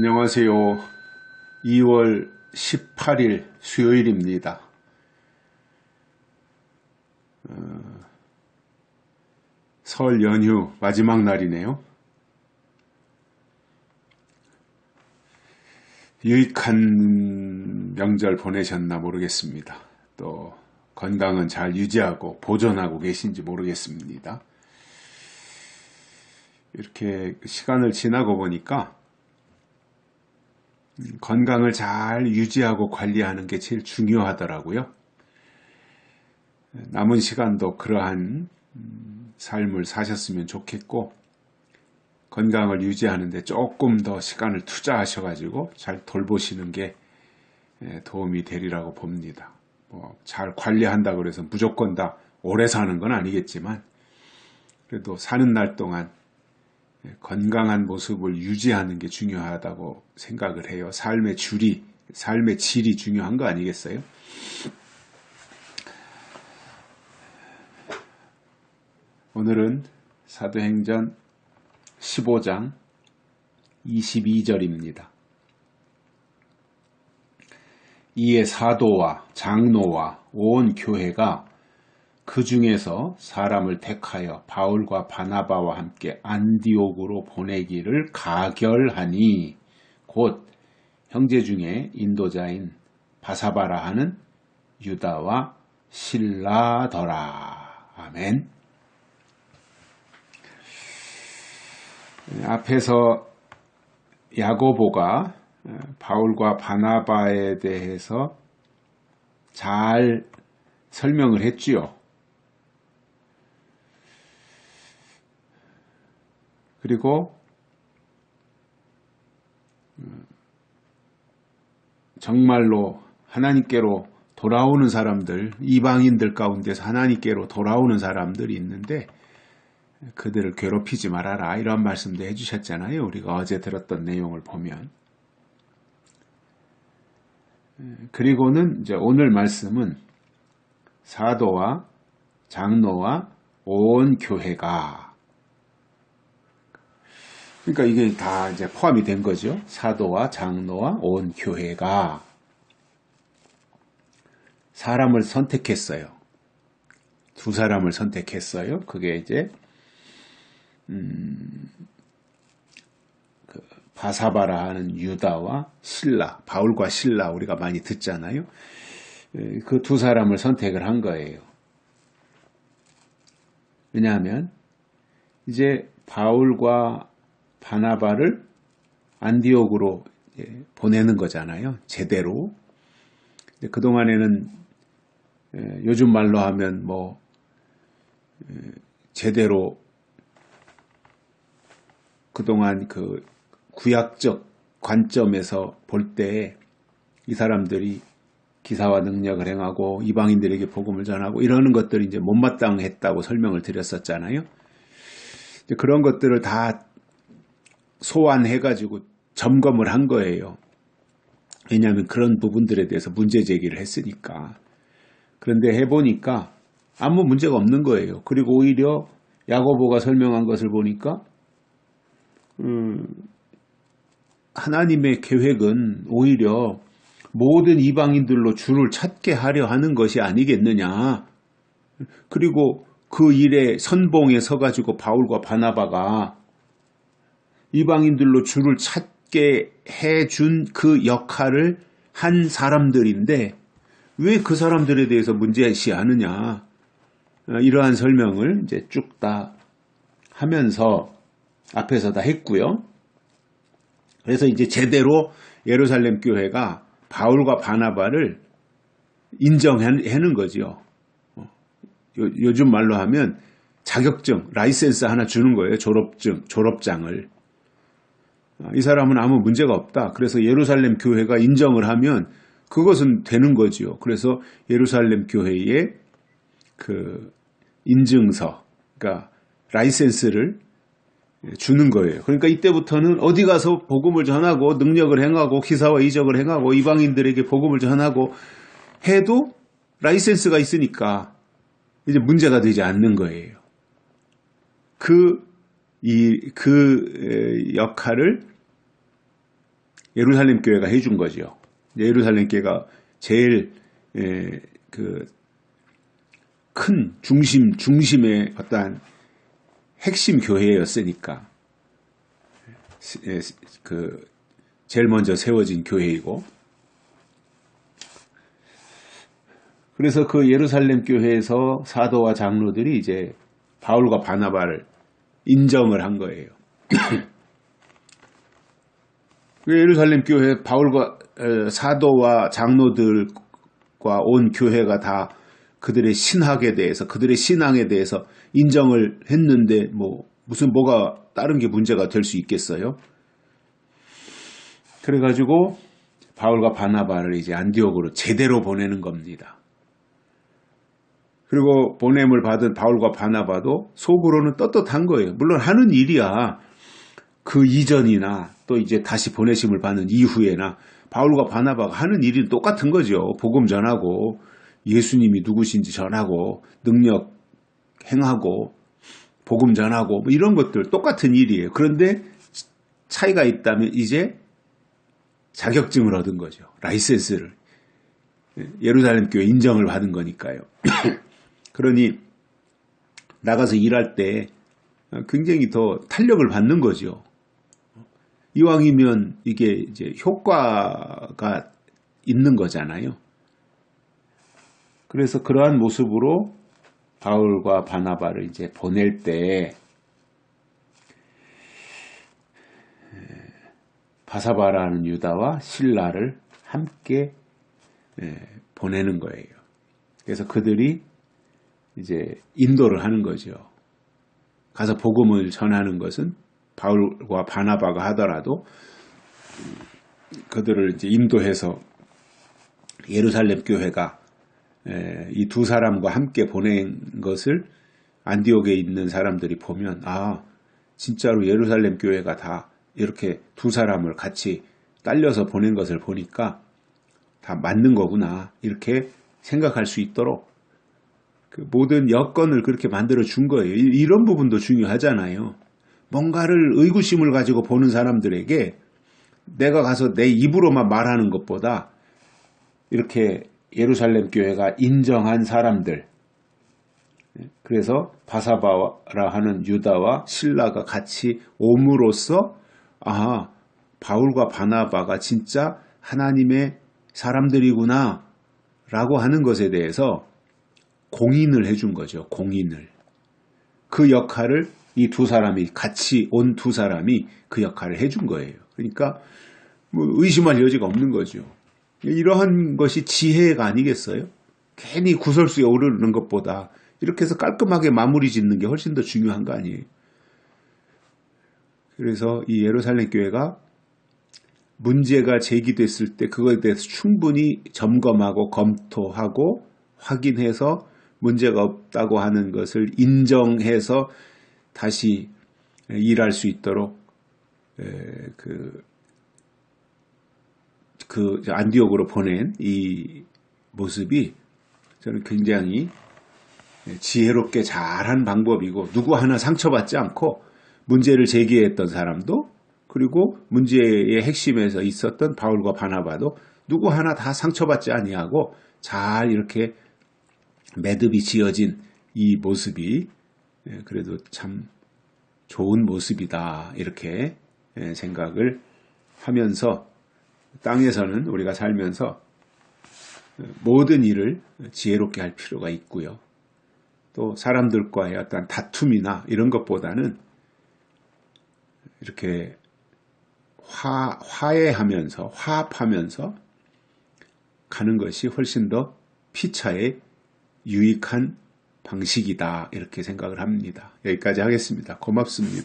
안녕하세요. 2월 18일 수요일입니다. 설 연휴 마지막 날이네요. 유익한 명절 보내셨나 모르겠습니다. 또 건강은 잘 유지하고 보존하고 계신지 모르겠습니다. 이렇게 시간을 지나고 보니까 건강을 잘 유지하고 관리하는 게 제일 중요하더라고요. 남은 시간도 그러한 삶을 사셨으면 좋겠고, 건강을 유지하는 데 조금 더 시간을 투자하셔가지고 잘 돌보시는 게 도움이 되리라고 봅니다. 잘 관리한다고 해서 무조건 다 오래 사는 건 아니겠지만, 그래도 사는 날 동안 건강한 모습을 유지하는 게 중요하다고 생각을 해요. 삶의 질이 중요한 거 아니겠어요? 오늘은 사도행전 15장 22절입니다. 이에 사도와 장로와 온 교회가 그 중에서 사람을 택하여 바울과 바나바와 함께 안디옥으로 보내기를 가결하니, 곧 형제 중에 인도자인 바사바라 하는 유다와 실라더라. 아멘. 앞에서 야고보가 바울과 바나바에 대해서 잘 설명을 했지요. 그리고 정말로 하나님께로 돌아오는 사람들, 이방인들 가운데서 하나님께로 돌아오는 사람들이 있는데 그들을 괴롭히지 말아라, 이런 말씀도 해주셨잖아요. 우리가 어제 들었던 내용을 보면. 그리고는 이제 오늘 말씀은 사도와 장로와 온 교회가, 그러니까 이게 다 이제 포함이 된 거죠. 사도와 장로와 온 교회가 사람을 선택했어요. 두 사람을 선택했어요. 그게 이제 바사바라 하는 유다와 실라, 바울과 실라 우리가 많이 듣잖아요. 그 두 사람을 선택을 한 거예요. 왜냐하면 이제 바울과 바나바를 안디옥으로 보내는 거잖아요. 제대로. 그동안에는 요즘 말로 하면 제대로 그동안 그 구약적 관점에서 볼 때 이 사람들이 기사와 능력을 행하고 이방인들에게 복음을 전하고 이러는 것들이 이제 못마땅했다고 설명을 드렸었잖아요. 그런 것들을 다 소환해가지고 점검을 한 거예요. 왜냐하면 그런 부분들에 대해서 문제 제기를 했으니까. 그런데 해보니까 아무 문제가 없는 거예요. 그리고 오히려 야고보가 설명한 것을 보니까 하나님의 계획은 오히려 모든 이방인들로 주를 찾게 하려 하는 것이 아니겠느냐. 그리고 그 일에 선봉에 서가지고 바울과 바나바가 이방인들로 주를 찾게 해준 그 역할을 한 사람들인데 왜 그 사람들에 대해서 문제시하느냐. 이러한 설명을 이제 쭉 다 하면서 앞에서 다 했고요. 그래서 이제 제대로 예루살렘 교회가 바울과 바나바를 인정하는 거죠. 요즘 말로 하면 자격증, 라이센스 하나 주는 거예요. 졸업장을. 이 사람은 아무 문제가 없다. 그래서 예루살렘 교회가 인정을 하면 그것은 되는 거지요. 그래서 예루살렘 교회의 그 인증서, 그러니까 라이센스를 주는 거예요. 그러니까 이때부터는 어디 가서 복음을 전하고 능력을 행하고 기사와 이적을 행하고 이방인들에게 복음을 전하고 해도 라이센스가 있으니까 이제 문제가 되지 않는 거예요. 그 역할을 예루살렘 교회가 해준 거죠. 예루살렘 교회가 제일 그 큰 중심의 어떠한 핵심 교회였으니까 그 제일 먼저 세워진 교회이고, 그래서 그 예루살렘 교회에서 사도와 장로들이 이제 바울과 바나바를 인정을 한 거예요. 예루살렘 교회 바울과 사도와 장로들과 온 교회가 다 그들의 신학에 대해서, 그들의 신앙에 대해서 인정을 했는데 무슨 뭐가 다른 게 문제가 될 수 있겠어요? 그래가지고 바울과 바나바를 이제 안디옥으로 제대로 보내는 겁니다. 그리고 보냄을 받은 바울과 바나바도 속으로는 떳떳한 거예요. 물론 하는 일이야. 그 이전이나 또 이제 다시 보내심을 받는 이후에나 바울과 바나바가 하는 일이 똑같은 거죠. 복음 전하고 예수님이 누구신지 전하고 능력 행하고 복음 전하고 이런 것들 똑같은 일이에요. 그런데 차이가 있다면 이제 자격증을 얻은 거죠. 라이센스를. 예루살렘 교회 인정을 받은 거니까요. 그러니 나가서 일할 때 굉장히 더 탄력을 받는 거죠. 이왕이면 이게 이제 효과가 있는 거잖아요. 그래서 그러한 모습으로 바울과 바나바를 이제 보낼 때 바사바라는 유다와 실라를 함께 보내는 거예요. 그래서 그들이 이제 인도를 하는 거죠. 가서 복음을 전하는 것은 바울과 바나바가 하더라도 그들을 이제 인도해서 예루살렘 교회가 이 두 사람과 함께 보낸 것을 안디옥에 있는 사람들이 보면 진짜로 예루살렘 교회가 다 이렇게 두 사람을 같이 딸려서 보낸 것을 보니까 다 맞는 거구나 이렇게 생각할 수 있도록 그 모든 여건을 그렇게 만들어 준 거예요. 이런 부분도 중요하잖아요. 뭔가를 의구심을 가지고 보는 사람들에게 내가 가서 내 입으로만 말하는 것보다 이렇게 예루살렘 교회가 인정한 사람들, 그래서 바사바라 하는 유다와 실라가 같이 옴으로써 바울과 바나바가 진짜 하나님의 사람들이구나 라고 하는 것에 대해서 공인을 해준 거죠. 공인을. 그 역할을 이 두 사람이 같이 온 두 사람이 그 역할을 해준 거예요. 그러니까 의심할 여지가 없는 거죠. 이러한 것이 지혜가 아니겠어요? 괜히 구설수에 오르는 것보다 이렇게 해서 깔끔하게 마무리 짓는 게 훨씬 더 중요한 거 아니에요? 그래서 이 예루살렘 교회가 문제가 제기됐을 때 그거에 대해서 충분히 점검하고 검토하고 확인해서 문제가 없다고 하는 것을 인정해서 다시 일할 수 있도록 그 안디옥으로 보낸 이 모습이 저는 굉장히 지혜롭게 잘한 방법이고, 누구 하나 상처받지 않고 문제를 제기했던 사람도, 그리고 문제의 핵심에서 있었던 바울과 바나바도 누구 하나 다 상처받지 아니하고 잘 이렇게 매듭이 지어진 이 모습이 그래도 참 좋은 모습이다 이렇게 생각을 하면서, 땅에서는 우리가 살면서 모든 일을 지혜롭게 할 필요가 있고요. 또 사람들과의 어떤 다툼이나 이런 것보다는 이렇게 화해하면서 화합하면서 가는 것이 훨씬 더 피차에 유익한 방식이다 이렇게 생각을 합니다. 여기까지 하겠습니다. 고맙습니다.